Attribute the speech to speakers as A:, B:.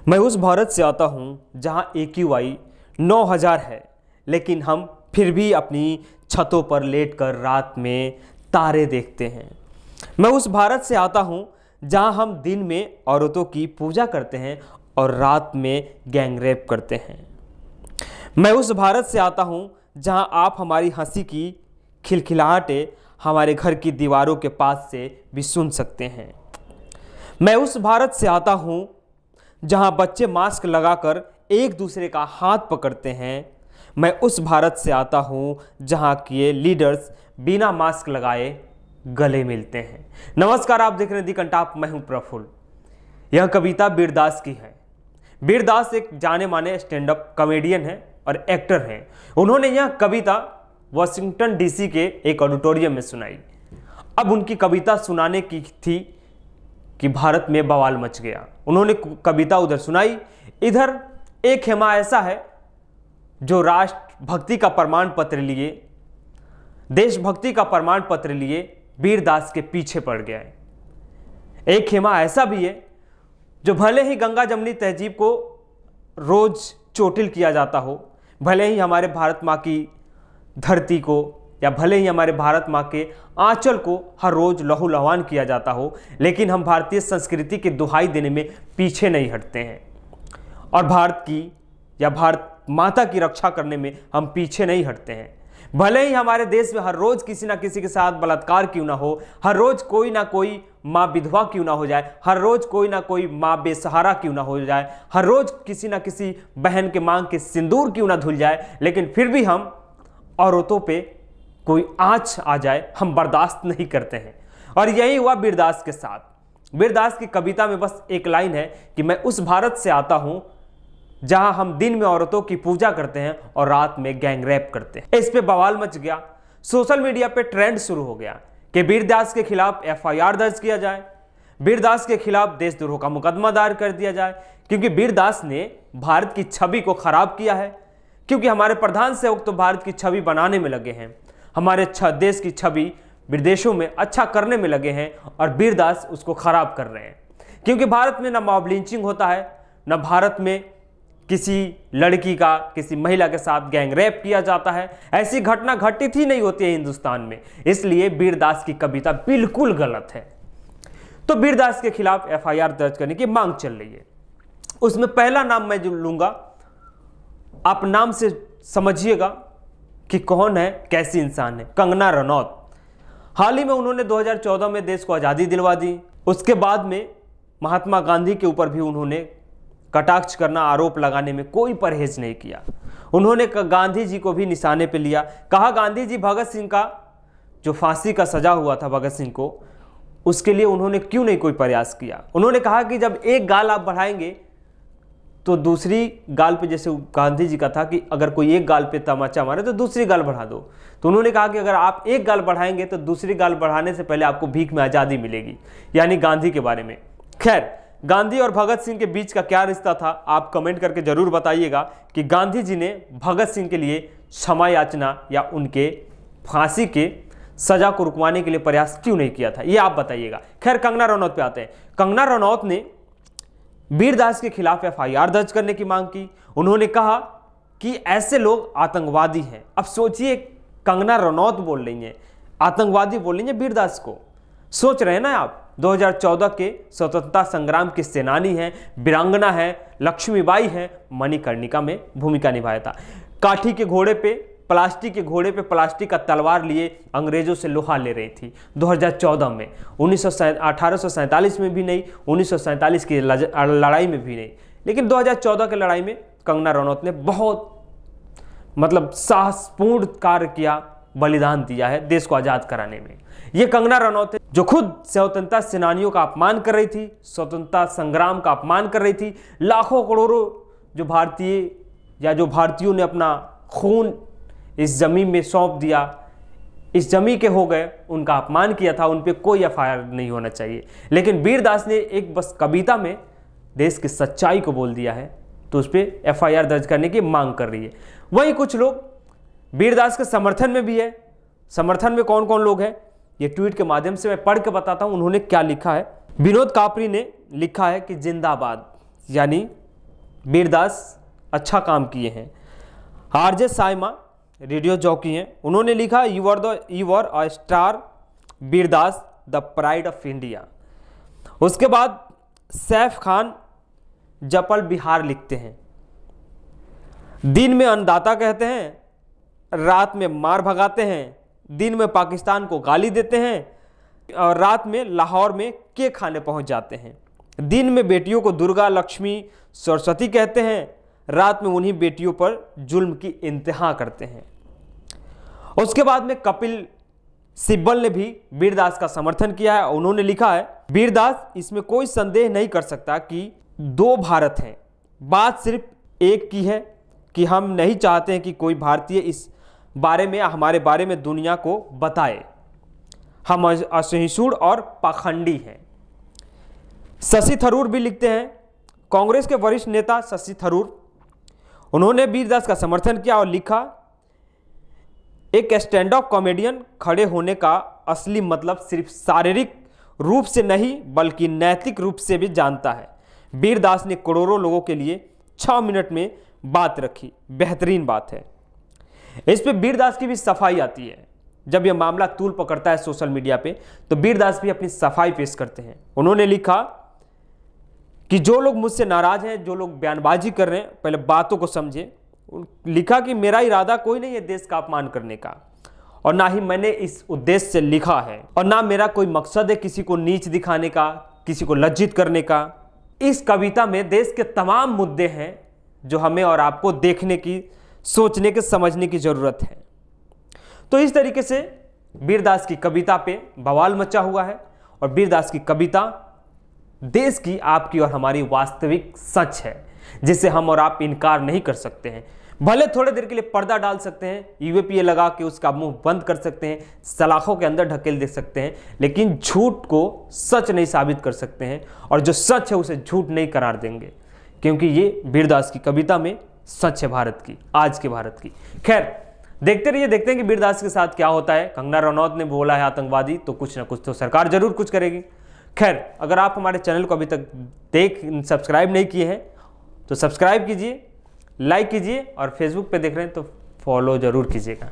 A: मैं उस भारत से आता हूँ जहाँ AQI 9000 है, लेकिन हम फिर भी अपनी छतों पर लेटकर रात में तारे देखते हैं। मैं उस भारत से आता हूँ जहाँ हम दिन में औरतों की पूजा करते हैं और रात में गैंगरेप करते हैं। मैं उस भारत से आता हूँ जहाँ आप हमारी हंसी की खिलखिलाहटें हमारे घर की दीवारों के पास से भी सुन सकते हैं। मैं उस भारत से आता हूँ जहाँ बच्चे मास्क लगाकर एक दूसरे का हाथ पकड़ते हैं। मैं उस भारत से आता हूँ जहाँ के लीडर्स बिना मास्क लगाए गले मिलते हैं। नमस्कार, आप देख रहे हैं दी कंटाप, मैं हूँ प्रफुल्ल। यह कविता बीरदास की है। बीरदास एक जाने माने स्टैंड अप कॉमेडियन है और एक्टर हैं। उन्होंने यह कविता वाशिंगटन DC के एक ऑडिटोरियम में सुनाई। अब उनकी कविता सुनाने की थी कि भारत में बवाल मच गया। उन्होंने कविता उधर सुनाई, इधर एक खेमा ऐसा है जो राष्ट्रभक्ति का प्रमाण पत्र लिए, देशभक्ति का प्रमाण पत्र लिए बीरदास के पीछे पड़ गया है। एक खेमा ऐसा भी है जो भले ही गंगा जमुनी तहजीब को रोज चोटिल किया जाता हो, भले ही हमारे भारत माँ की धरती को या भले ही हमारे भारत माँ के आंचल को हर रोज लहूलुहान किया जाता हो, लेकिन हम भारतीय संस्कृति की दुहाई देने में पीछे नहीं हटते हैं और भारत की या भारत माता की रक्षा करने में हम पीछे नहीं हटते हैं। भले ही हमारे देश में हर रोज किसी ना किसी के साथ बलात्कार क्यों ना हो, हर रोज कोई ना कोई माँ विधवा क्यों ना हो जाए, हर रोज कोई ना कोई माँ बेसहारा क्यों ना हो जाए, हर रोज किसी ना किसी बहन के मांग के सिंदूर क्यों ना धुल जाए, लेकिन फिर भी हम औरतों पे कोई आंच आ जाए हम बर्दाश्त नहीं करते हैं। और यही हुआ बीरदास के साथ। बीरदास की कविता में बस एक लाइन है कि मैं उस भारत से आता हूं जहां हम दिन में औरतों की पूजा करते हैं और रात में गैंगरेप करते हैं। इस पे बवाल मच गया, सोशल मीडिया पे ट्रेंड शुरू हो गया कि बीरदास के खिलाफ FIR दर्ज किया जाए, बीरदास के खिलाफ देशद्रोह का मुकदमा दायर कर दिया जाए, क्योंकि बीरदास ने भारत की छवि को खराब किया है। क्योंकि हमारे प्रधान सेवक तो भारत की छवि बनाने में लगे हैं, हमारे देश की छवि विदेशों में अच्छा करने में लगे हैं और बीरदास उसको खराब कर रहे हैं। क्योंकि भारत में ना मॉब लिंचिंग होता है, ना भारत में किसी लड़की का किसी महिला के साथ गैंगरेप किया जाता है। ऐसी घटना घटित ही नहीं होती है हिंदुस्तान में। इसलिए बीरदास की कविता बिल्कुल गलत है। तो बीरदास के खिलाफ FIR दर्ज करने की मांग चल रही है। उसमें पहला नाम मैं जो लूंगा, आप नाम से समझिएगा कि कौन है, कैसी इंसान है। कंगना रनौत। हाल ही में उन्होंने 2014 में देश को आज़ादी दिलवा दी। उसके बाद में महात्मा गांधी के ऊपर भी उन्होंने कटाक्ष करना, आरोप लगाने में कोई परहेज नहीं किया। उन्होंने गांधी जी को भी निशाने पे लिया। कहा गांधी जी भगत सिंह का जो फांसी का सजा हुआ था भगत सिंह को, उसके लिए उन्होंने क्यों नहीं कोई प्रयास किया। उन्होंने कहा कि जब एक गाल आप बढ़ाएंगे तो दूसरी गाल पे, जैसे गांधी जी का था कि अगर कोई एक गाल पे तमाचा मारे तो दूसरी गाल बढ़ा दो, तो उन्होंने कहा कि अगर आप एक गाल बढ़ाएंगे तो दूसरी गाल बढ़ाने से पहले आपको भीख में आज़ादी मिलेगी, यानी गांधी के बारे में। खैर, गांधी और भगत सिंह के बीच का क्या रिश्ता था, आप कमेंट करके जरूर बताइएगा कि गांधी जी ने भगत सिंह के लिए क्षमा याचना या उनके फांसी के सजा को रुकवाने के लिए प्रयास क्यों नहीं किया था, ये आप बताइएगा। खैर, कंगना रनौत पे आते हैं। कंगना रनौत ने बीरदास के खिलाफ FIR दर्ज करने की मांग की। उन्होंने कहा कि ऐसे लोग आतंकवादी हैं। अब सोचिए, कंगना रनौत बोल रही हैं, आतंकवादी बोल रही हैं बीरदास को। सोच रहे हैं ना आप, 2014 के स्वतंत्रता संग्राम की सेनानी हैं, वीरांगना है, लक्ष्मीबाई हैं, मणिकर्णिका में भूमिका निभाया था। काठी के घोड़े पे, प्लास्टिक के घोड़े पे प्लास्टिक का तलवार लिए अंग्रेजों से लोहा ले रही थी 2014 में। 1847 में भी नहीं, 1947 की लड़ाई में भी नहीं, लेकिन 2014 की लड़ाई में कंगना रनौत ने बहुत साहसपूर्ण कार्य किया, बलिदान दिया है देश को आज़ाद कराने में। ये कंगना रनौत है जो खुद स्वतंत्रता सेनानियों का अपमान कर रही थी, स्वतंत्रता संग्राम का अपमान कर रही थी। लाखों करोड़ों जो भारतीय या जो भारतीयों ने अपना खून इस जमीन में सौंप दिया, इस जमी के हो गए, उनका अपमान किया था, उन पर कोई FIR नहीं होना चाहिए। लेकिन बीरदास ने एक बस कविता में देश की सच्चाई को बोल दिया है, तो उस पर FIR दर्ज करने की मांग कर रही है। वहीं कुछ लोग बीरदास के समर्थन में भी है। समर्थन में कौन कौन लोग हैं, ये ट्वीट के माध्यम से मैं पढ़ के बताता हूं उन्होंने क्या लिखा है। विनोद कापरी ने लिखा है कि जिंदाबाद, यानी वीरदास अच्छा काम किए हैं। आरजे साइमा रेडियो जॉकी हैं, उन्होंने लिखा you are a star Vir Das the pride of India. उसके बाद सैफ खान जपल बिहार लिखते हैं, दिन में अन्नदाता कहते हैं, रात में मार भगाते हैं, दिन में पाकिस्तान को गाली देते हैं और रात में लाहौर में केक खाने पहुंच जाते हैं। दिन में बेटियों को दुर्गा, लक्ष्मी, सरस्वती कहते हैं, रात में उन्हीं बेटियों पर जुल्म की इंतहा करते हैं। उसके बाद में कपिल सिब्बल ने भी वीरदास का समर्थन किया है। उन्होंने लिखा है, वीरदास इसमें कोई संदेह नहीं कर सकता कि दो भारत हैं, बात सिर्फ एक की है कि हम नहीं चाहते हैं कि कोई भारतीय इस बारे में, हमारे बारे में दुनिया को बताए। हम असहिष्णु और पाखंडी हैं। शशि थरूर भी लिखते हैं, कांग्रेस के वरिष्ठ नेता शशि थरूर, उन्होंने वीरदास का समर्थन किया और लिखा, एक स्टैंड अप कॉमेडियन खड़े होने का असली मतलब सिर्फ शारीरिक रूप से नहीं बल्कि नैतिक रूप से भी जानता है। वीरदास ने करोड़ों लोगों के लिए 6 मिनट में बात रखी, बेहतरीन बात है। इस पे वीरदास की भी सफाई आती है। जब यह मामला तूल पकड़ता है सोशल मीडिया पे तो वीरदास भी अपनी सफाई पेश करते हैं। उन्होंने लिखा कि जो लोग मुझसे नाराज हैं, जो लोग बयानबाजी कर रहे हैं, पहले बातों को समझे। लिखा कि मेरा इरादा कोई नहीं है देश का अपमान करने का, और ना ही मैंने इस उद्देश्य से लिखा है, और ना मेरा कोई मकसद है किसी को नीच दिखाने का, किसी को लज्जित करने का। इस कविता में देश के तमाम मुद्दे हैं जो हमें और आपको देखने की, सोचने के, समझने की जरूरत है। तो इस तरीके से वीरदास की कविता पे बवाल मचा हुआ है, और वीरदास की कविता देश की, आपकी और हमारी वास्तविक सच है, जिसे हम और आप इनकार नहीं कर सकते हैं। भले थोड़े देर के लिए पर्दा डाल सकते हैं, यूएपीए लगा के उसका मुंह बंद कर सकते हैं, सलाखों के अंदर ढकेल दे सकते हैं, लेकिन झूठ को सच नहीं साबित कर सकते हैं, और जो सच है उसे झूठ नहीं करार देंगे, क्योंकि ये वीरदास की कविता में सच है भारत की, आज के भारत की। खैर, देखते रहिए, देखते हैं कि वीरदास के साथ क्या होता है। कंगना रनौत ने बोला है आतंकवादी, तो कुछ ना कुछ तो सरकार जरूर कुछ करेगी। खैर, अगर आप हमारे चैनल को अभी तक सब्सक्राइब नहीं किए हैं तो सब्सक्राइब कीजिए, लाइक कीजिए, और फेसबुक पे देख रहे हैं तो फॉलो जरूर कीजिएगा।